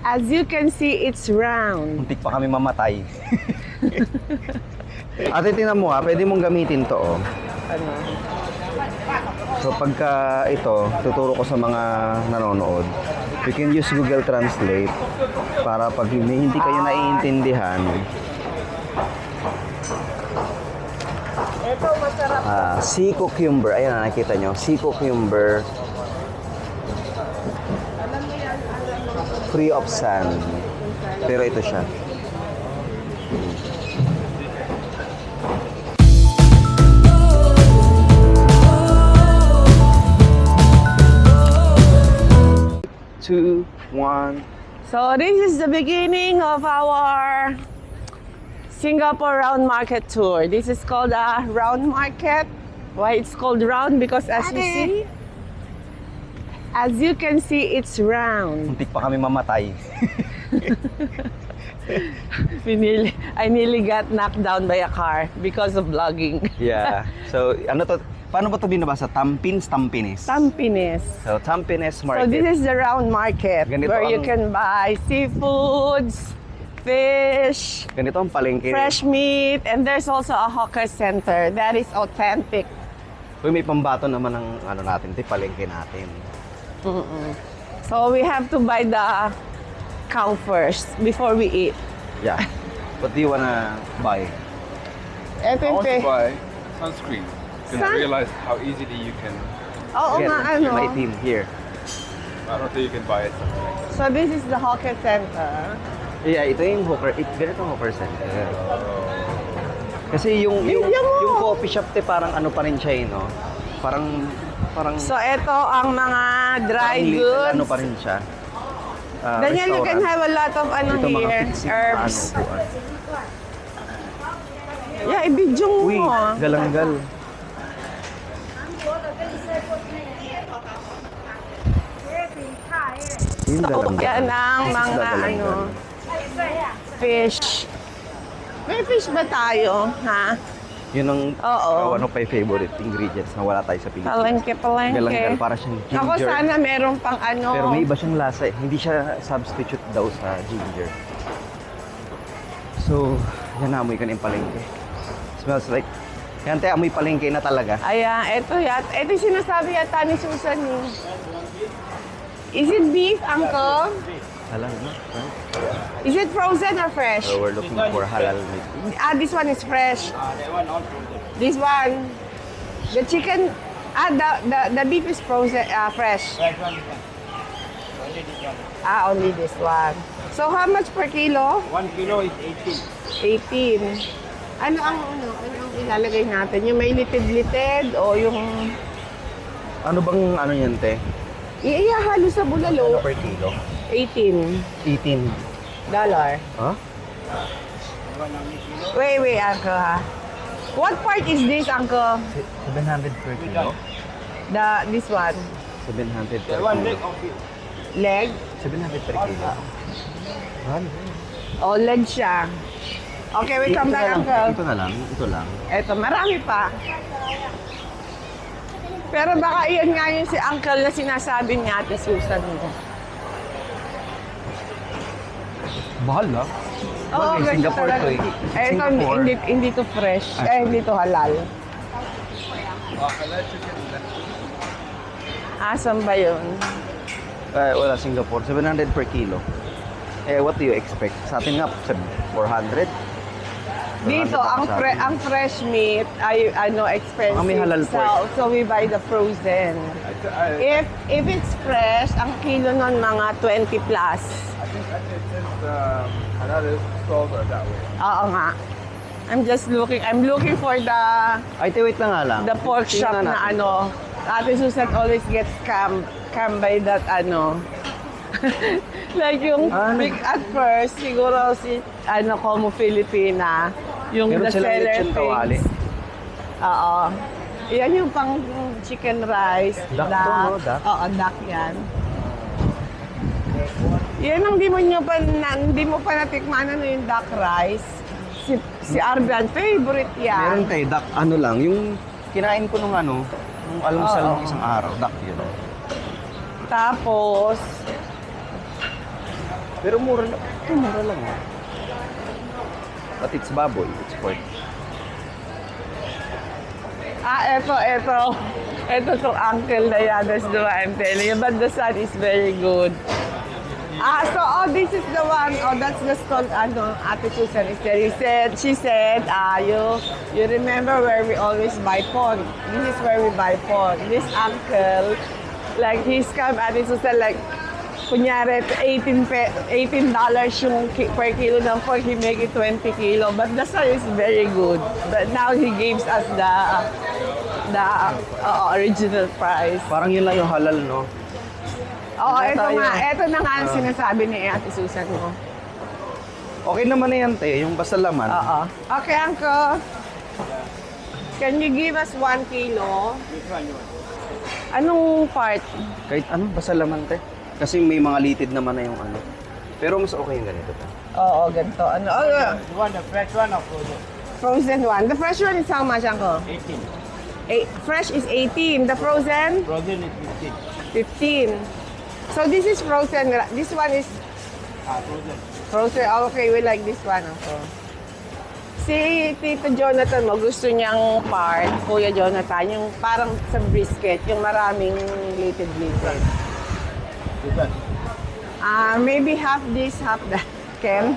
As you can see, it's round. Muntik pa kami mamatay. Ate, tingnan mo pwede mong gamitin to Ano? So pagka ito, tuturo ko sa mga nanonood. You can use Google Translate para pag hindi kayo naiintindihan. Ito, masarap. Sea cucumber. Ayan, nakikita nyo. Sea cucumber. Free of sand. Pero ito siya. Two, one. So this is the beginning of our Singapore Round Market tour. This is called a Round Market. Why it's called round? Because as you can see, it's round. Muntik pa kami mamatay. I nearly got knocked down by a car because of vlogging. Yeah. So, ano to? Paano ba ito binabasa? Tampines. Tampines. So, Tampines So Market. this is the round market Ganito where you ang- can buy seafoods, fish, Ganito ang palengke. fresh meat, and there's also a hawker center that is authentic. Uy, may pambato naman ng ano natin, palengke natin. So we have to buy the cow first before we eat. Yeah. What do you wanna buy? Ito I yung want to pe- buy sunscreen because I realized how easily you can. Oo Again, nga, ano. my team here. I don't think you can buy it. Something like that. So this is the hawker center. Yeah, ito yung hawker. Ganito ang hawker center. Kasi yung Bigyan mo. yung coffee shop parang ano pa rin siya, no? Parang So ito ang mga dry parang little goods. ano pa rin siya. Daniel, you can Restaurant. have a lot of ano Ito mga here, fixing herbs. ano, upuan. Yeah, ibidyo mo. Uy, galanggal. Yung So, galanggal. yan ang This is mga the galanggal. ano, fish. May fish ba tayo, ha? Yun ang Oo. ano pa yung favorite ingredients na wala tayo sa Pilipinas. Palengke. Galanggal, para siyang ginger. Ako sana meron pang ano. Pero may iba siyang lasa eh. Hindi siya substitute daw sa ginger. So, yan na, amoy ka na yung palengke. Smells like, yan tayo, amoy palengke na talaga. Ayan, ito yung sinasabi yata ni Susan eh. Is it beef, Uncle? Halal na. Right? Is it frozen or fresh? So, we're looking for halal meat. This one is fresh. This one. The chicken, the beef is frozen, fresh. Only this one. So how much per kilo? 1 kilo is 18. Ano ang ilalagay natin? Yung may litid-litid o yung Ano bang ano yan, te? ihahalo sa Ano bulalo? per kilo? 18 18. dollar. Huh? Wait, Uncle, ha? What part is this, Uncle? 700 per kilo? This one. 700 per One kilo. leg of it. Leg? 700 per kilo. Mahal. O, leg siya. Okay, we come back, Uncle. Ito na lang. Ito lang. Eto, marami pa. Pero baka iyan nga yung si Uncle na sinasabi ni Ate Susan mo. Mahal na. Oo, Bagay, ganito Singapore talaga. to eh. Eh, ito, Singapore. hindi to fresh. Hindi to halal. Asan ba yun? Wala, Singapore. 700 per kilo. What do you expect? Sa atin nga, 400? Dito, ang fresh meat ay expensive. May halal pork. So we buy the frozen. If it's fresh, ang kilo nun mga 20 plus. I think it says halal is sold that way. Oo nga. I'm looking for Ay, wait na nga lang. the pork shop Tingnan na natin. Ate Susan always gets scammed by that like yung at first, siguro si Como Filipina, yung Meron the silang seller lechon kawali. things. Oo. Yan yung pang chicken rice. Duck to, no? Duck? Oo, duck yan. Yan ang hindi mo pa natikman yung duck rice. Si Arbian, favorite yan. Meron tayo, duck, ano lang, yung kinain ko nung nung almusal ng isang araw, duck yun. Tapos, Pero mura lang. Ito, mura lang. Oh. But it's baboy. It's pork. Eto. Ito tong uncle na yan. That's the one I'm telling you. But the son is very good. This is the one. That's the stall. Ate Susan is there. She said, you remember where we always buy pork. This is where we buy pork. This uncle, like he's come, Ate Susan, like, kunyari, $18 yung per kilo ng pork, he make it 20 kilo. But the son is very good. But now he gives us the original price. Parang yun lang yung halal, no? Oo, Wala ito tayo. nga. Ito na nga ang sinasabi ni Ate Susan mo. Okay naman na yan, te. Yung basta laman. Oo. Okay, Uncle. Can you give us 1 kilo? Anong part? Kahit ano, basta laman, te. Kasi may mga litid naman na yung ano. Pero mas okay yung ganito, te. Oo, ganito. Ano? You want the fresh one or frozen? Frozen one. The fresh one is how much, Uncle? 18. Fresh is 18. The frozen? Frozen is 15. 15. So this is frozen. This one is Frozen. frozen. Oh, okay, we like this one also. Si Tito Jonathan mo, gusto niyang part, Kuya Jonathan, yung parang sa brisket, yung maraming litid-litid. This one. Maybe half this, half that. Ken?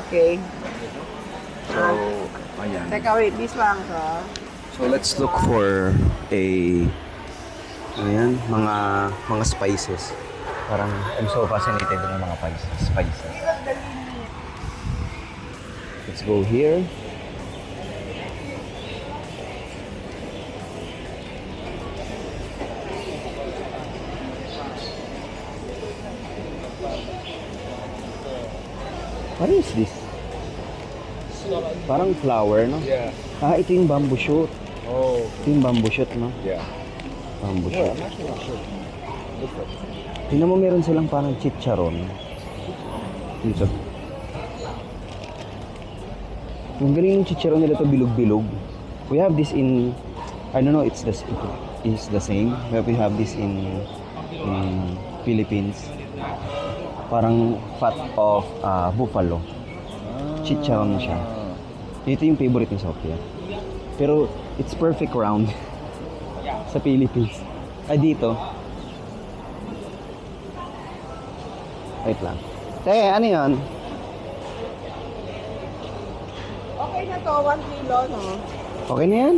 Okay. So, ayan. Teka, wait. This one ko. So, let's look for mga spices. Parang, I'm so fascinated ng mga spices. Let's go here. What is this? Parang flower, no? Yeah. Ito yung bamboo shoot. Oh, Ito yung bamboo shoot, no? yeah. Bamboo Yeah, shoot. I'm actually not sure. Different. Tingnan mo, meron silang parang chicharon. Dito. Yung galing yung chicharon nila to bilog-bilog. We have this in, I don't know, it's the same. But we have this in Philippines. Parang fat of buffalo. Chicharon na siya. Ito yung favorite ni Sophia. Pero it's perfect round sa Philippines. Dito. Wait lang. Ano yun? Okay na to, 1 kilo, no? Okay na yan.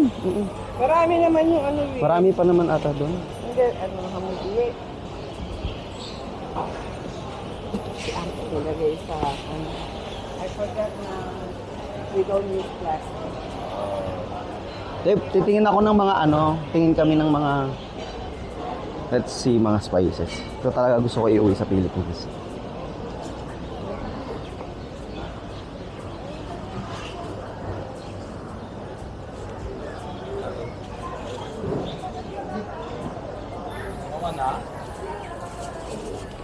Marami naman yung ano eh. Marami pa naman ata doon. Hindi, hamuli. Si Uncle nilagay sa, I forgot na we don't use plastic. Titingin ako ng mga tingin kami ng mga, let's see, mga spices. Ito talaga gusto ko iuwi sa Philippines.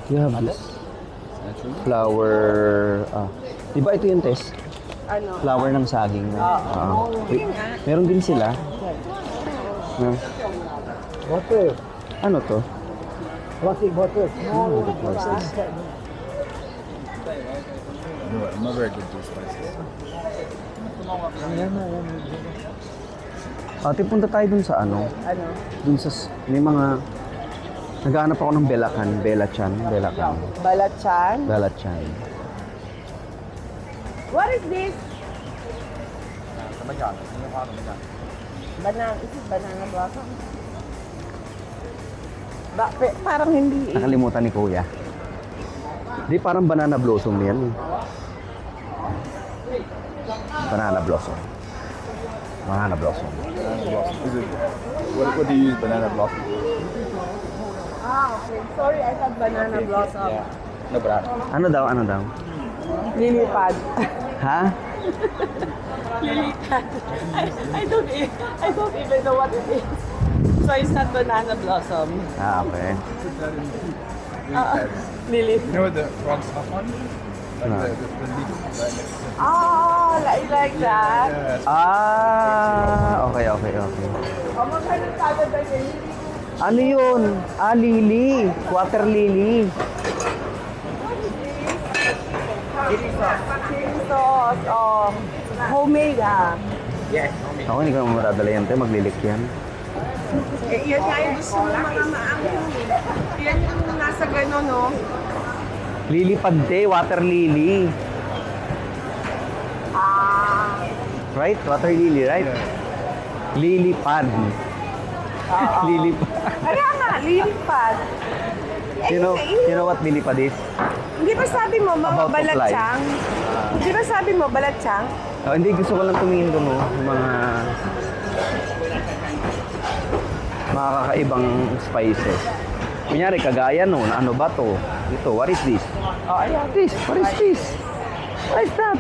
You have this flower, diba ito yung test? Ano? Flower ng saging na. Meron din sila. Butter. Ano to? Plastic butter. No, I'm not very good with spices. Ate, punta tayo dun sa Ano? dun sa, may mga, naghahanap ako ng Belacan. Belachan. Balachan? Belachan. What is this? Banana. Is it banana blossom? Parang hindi eh. Nakalimutan ni Kuya. Di, parang banana blossom yan. Banana blossom. Banana blossom. Is it, what do you use banana blossom? Okay. Sorry, I thought banana blossom. Yeah. No banana. Ano daw? Lilipad. Ha? I don't even know what it is. So it's not banana blossom. Okay. Lily. You know what the frogs hop on? Like No. the leaf right next to it. Oh, like that? Yeah. Okay. Oh, magkano tayo ba yun? Ano yun? Lily. Water lily. What Chili sauce, homemade Ako hindi ko naman madadala yan, te. Maglilik yan. Eh, yan nga yung gusto ng mga maangking. Yan yung nasa gano'n, no? Lilipad, te. Water lily. Ah, Right? Water lily, right? Lily pad. Lily pad. kaya nga, lilipad. You know what lily pad is? Hindi ba sabi mo, mga About to fly. balatsang? Hindi ba sabi mo, balatsang? Oh, hindi, gusto ko lang tumingin doon, no? Yung mga kakaibang spices. Kunyari, kagaya nun, ano ba to? Ito, what is this? Oh, ayan. What is this? What is that?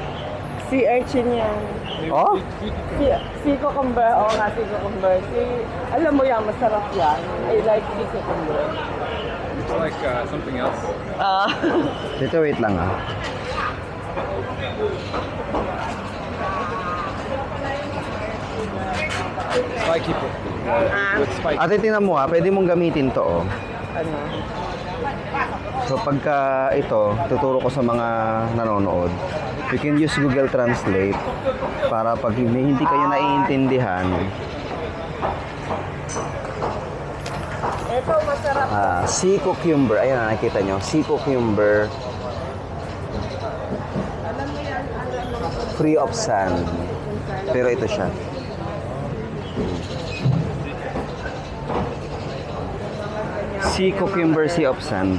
Sea urchin yan. Oh? Sea cucumber, oo nga, sea cucumber. Alam mo yan, masarap yan. I like sea cucumber. It's like something else. Dito, wait lang ah. Spiky with spiky. Ate, tingnan mo ha, pwede mong gamitin to oh. Ano? So pagka ito, tuturo ko sa mga nanonood. You can use Google Translate para pag hindi kayo naiintindihan, Ito, masarap. sea cucumber, ayan nakikita nyo, sea cucumber, free of sand. Pero ito siya. Sea cucumber, sea of sand.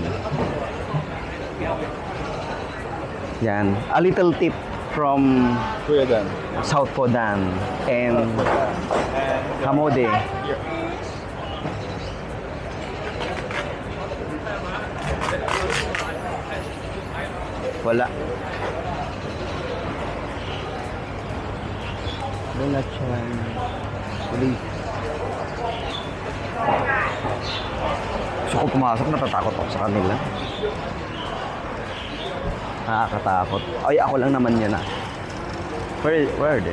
Yan. A little tip from Kuya Dan. South Podan and Hamode. Wala. Wala siya. Uli. Gusto ko pumasok, natatakot ako sa kanila. Nakakatakot. Ay, ako lang naman yan ah. Where are they?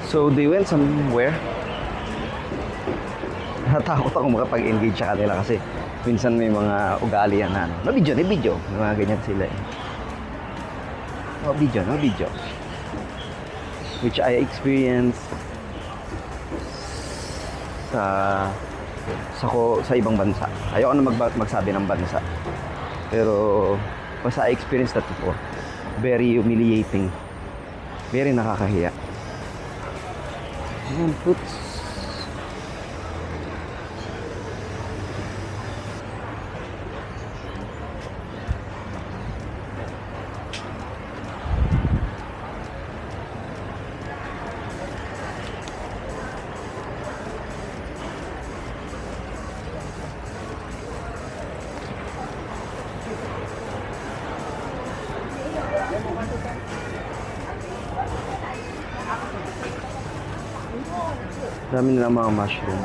So, they went somewhere. Natakot ako makapag-engage sa kanila kasi minsan may mga ugali yan na ano. No video. May mga ganyan sila eh. No video. Which I experienced sa ibang bansa. Ayoko na magsabi ng bansa. Pero basta I experienced that before. Very humiliating. Very nakakahiya. Ayan, fruits. Dami nila mga mushroom.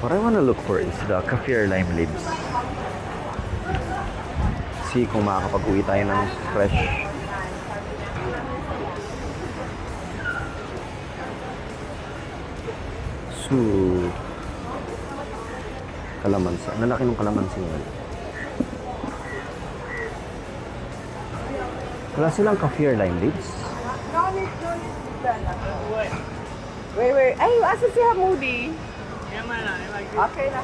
What I wanna look for is the kaffir lime leaves. See kung makakapag-uwi tayo ng fresh. So, kalamansi. Ang lalaki ng kalamansi ngayon. Wala silang kaffir lime leaves. No need. Wait. Ay, asa si Hamudi? Okay na.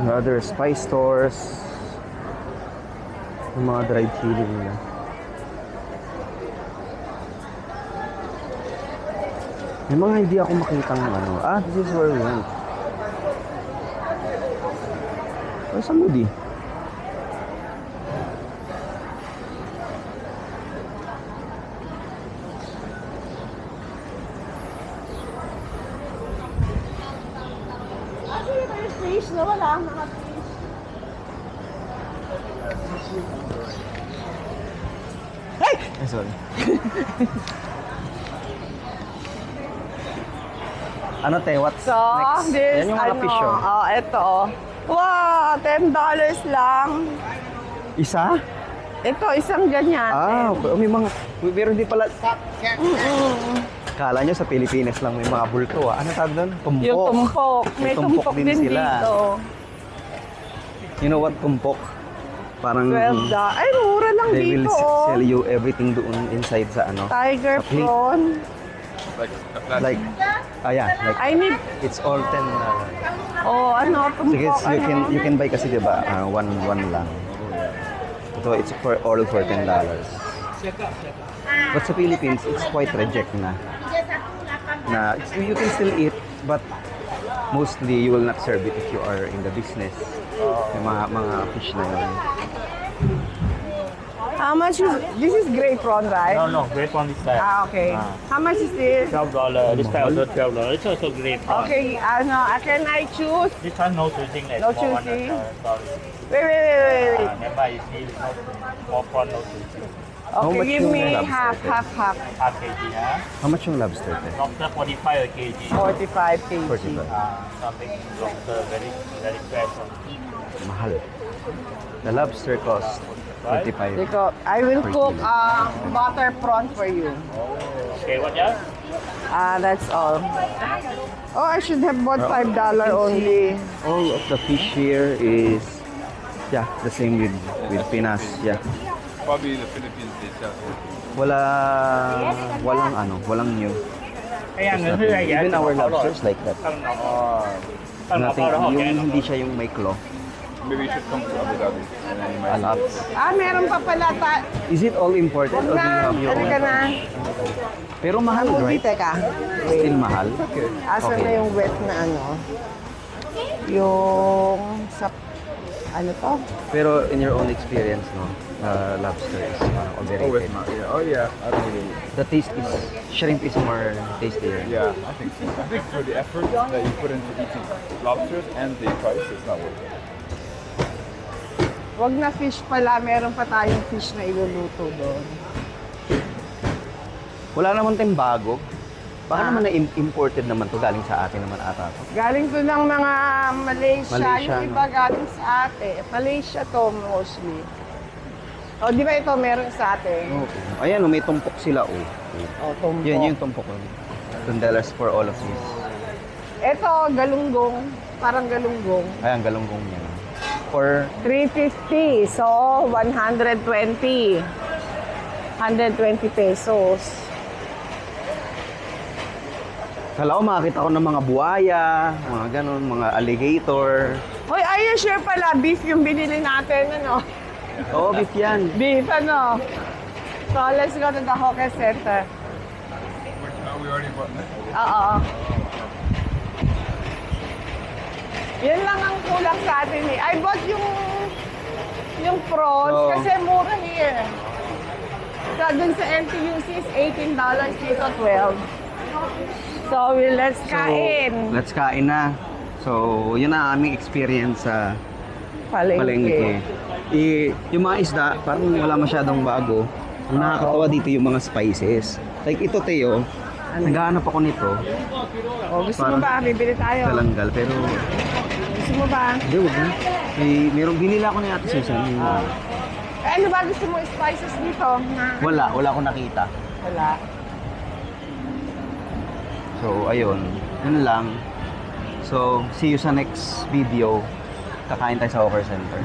Other spice stores. Yung mga dried chili nila. May mga hindi ako makita ng ano. This is where we went. Where's Samudi? Actually, may fish na wala ang mga fish. Hey! Ay, sorry. Ano te, what's So, next? this, Yan yung mga fish oh. ito. Wow, $10 lang. Isa? Ito, isang ganyan. Ah, okay. May mga, pero hindi pala. Kala nyo sa Pilipinas lang may mga bulto ah. Ano tawag doon? Tumpok. Yung tumpok. May tumpok din sila. dito. You know what tumpok? Parang $12. Ay, mura lang they will dito. Oh. sell you everything doon inside sa ano. Tiger sa plate. prawn. Like, Yeah, like I need, it's all 10 oh, ano, tumpok. Sige, you can buy kasi 'di ba? One lang. So it's for all for $10. But sa Philippines, it's quite reject na. You can still eat, but mostly you will not serve it if you are in the business. Yung mga fish na yun. How much is, this is great prawn, right? No, great one this time. Ah, okay. How much is this? $12. This time also $12. It's also great one. Okay, can I choose? This one no choosing. Like No small one, choosing? sorry. Wait. Never you see no more prawn no choosing. How Okay, much give yung me lobster, half. Half kg, huh? How much yung lobster? Te? Lobster 45 a kg. 45 kg. 45. Something lobster very fresh. Mahal. The lobster cost 45. Because I will Per cook kilo. butter prawn for you. Okay, what else? That's all. Oh, I should have bought $5 only. All of the fish here is the same with Pinas. Yeah. probably the Philippines they sell. Walang new. Kaya There's nga, nothing. Even our lobsters like that. Nothing, yung hindi siya yung may claw. Maybe you should come to Abu Dhabi and then you A might lot. Meron pa pala Is it all imported or do you have your Halika own? na. Pero mahal, right? Teka. Still mahal. Asa Okay. na yung wet na ano? Yung sa... Ano to? Pero in your own experience, no, lobster is overrated. Oh yeah, I don't really. The taste is, shrimp is more tastier. Yeah, I think so. I think for the effort that you put into eating lobsters and the price, it's not worth it. Wag na fish pala. Meron pa tayong fish na iluluto doon. Wala naman tayong bago. Baka naman na imported naman to, galing sa atin naman ata to. Galing to ng mga Malaysia. Malaysia, Yung iba galing sa atin. Malaysia to mostly. O, di ba ito meron sa atin? Okay. Ayan, may tumpok sila, oh. O, tumpok. Yan yung tumpok. $10 for all of these. Ito, galunggong. Parang galunggong. Ayan, galunggong niya. For, $350. So, 120. 120 pesos. kala ko makakita ko ng mga buhaya, mga ganun, mga alligator. Hoy, ayun, sure pala. Beef yung binili natin, ano? Oo, beef yan. Beef, ano? So, let's go to the Hawker Center. We already bought that. Oo. Yan lang ang kulang sa atin eh. I bought yung prawns So, kasi mura here. So, dun sa NTUC is $18, dito $12. So, let's kain. Let's kain na. So, yun ang aming experience sa palengke. Yung mga isda, parang wala masyadong bago. Ang nakakatawa dito yung mga spices. Like ito, Teo, naghahanap ako nito. Oh, gusto mo ba? Bibili tayo. Kalanggal, pero Gusto mo ba? hindi, wag na. Merong binila ko na Ate Susan. Ano ba gusto mo spices dito? Wala akong nakita. Wala. So, ayun. Yun lang. So, see you sa next video. Kakain tayo sa Hawker Center.